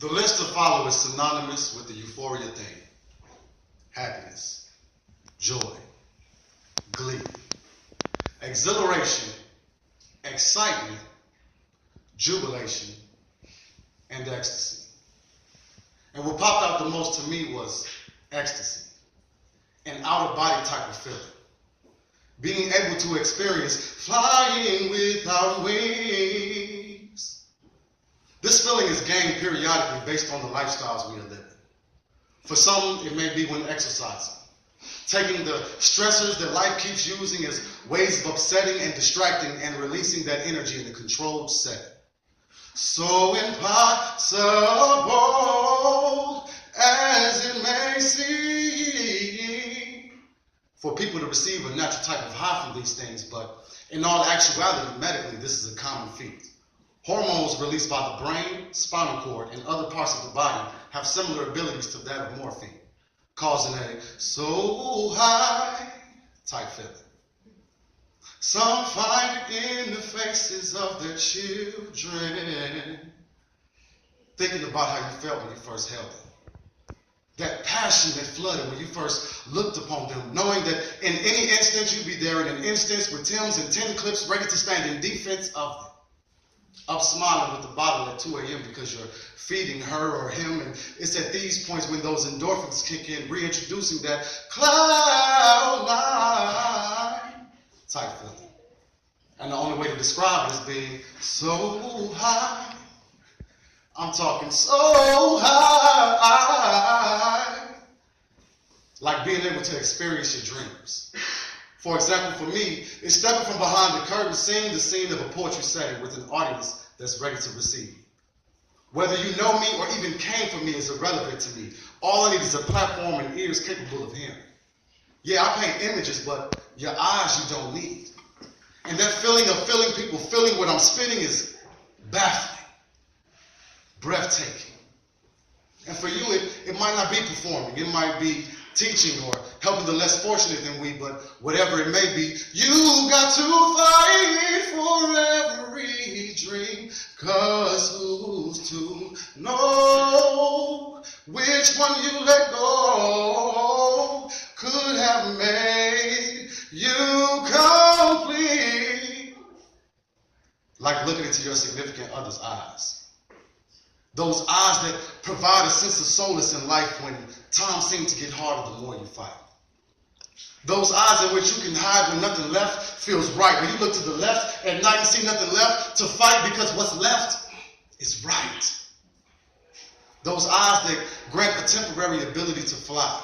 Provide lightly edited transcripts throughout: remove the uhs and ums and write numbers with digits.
The list to follow is synonymous with the euphoria theme. Happiness, joy, glee, exhilaration, excitement, jubilation, and ecstasy. And what popped out the most to me was ecstasy, an out-of-body type of feeling. Being able to experience flying without wings. This feeling is gained periodically based on the lifestyles we are living. For some, it may be when exercising, taking the stressors that life keeps using as ways of upsetting and distracting and releasing that energy in a controlled setting. So impossible as it may seem for people to receive a natural type of high from these things, but in all actuality, medically, this is a common feat. Hormones released by the brain, spinal cord, and other parts of the body have similar abilities to that of morphine, causing a so high type feeling. Some find it in the faces of their children. Thinking about how you felt when you first held them. That passion that flooded when you first looked upon them, knowing that in any instant you'd be there in an instance with Tim's and 10 clips ready to stand in defense of them. Up smiling with the bottle at 2 a.m. because you're feeding her or him, and it's at these points when those endorphins kick in, reintroducing that cloud nine type feeling. And the only way to describe it is being so high. I'm talking so high. Like being able to experience your dreams. For example, for me, it's stepping from behind the curtain, seeing the scene of a poetry setting with an audience that's ready to receive. Whether you know me or even came from me is irrelevant to me. All I need is a platform and ears capable of hearing. Yeah, I paint images, but your eyes you don't need. And that feeling of feeling people feeling what I'm spitting is baffling, breathtaking. And for you, it might not be performing. It might be teaching or helping the less fortunate than we, but whatever it may be, you got to fight for every dream, 'cause who's to know which one you let go could have made you complete. Like looking into your significant other's eyes. Those eyes that provide a sense of solace in life when times seem to get harder the more you fight. Those eyes in which you can hide when nothing left feels right. When you look to the left at night and see nothing left to fight because what's left is right. Those eyes that grant a temporary ability to fly.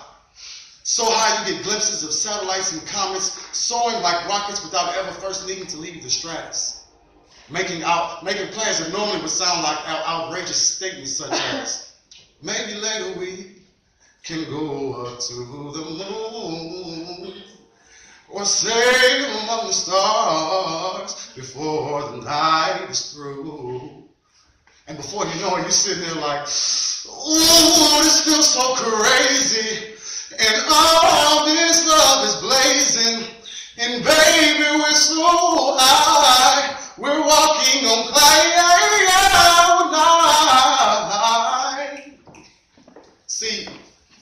So high you get glimpses of satellites and comets soaring like rockets without ever first needing to leave the stratus. Making plans that normally would sound like outrageous statements such as, maybe later we can go up to the moon or sail among the stars before the night is through. And before you know it, you're sitting there like, ooh, this feels so crazy. And all this love is blazing. And baby, we're so high. We're walking on cloud nine. See,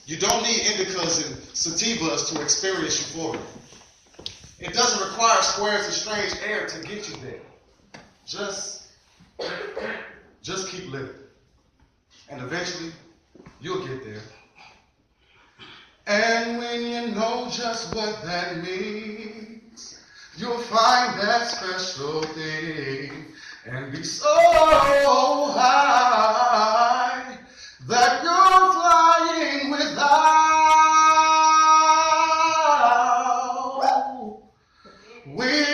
you don't need indicas and sativas to experience euphoria. It doesn't require squares and strange air to get you there. Just keep living. And eventually, you'll get there. And when you know just what that means, you'll find that special thing and be so high that you're flying without wings.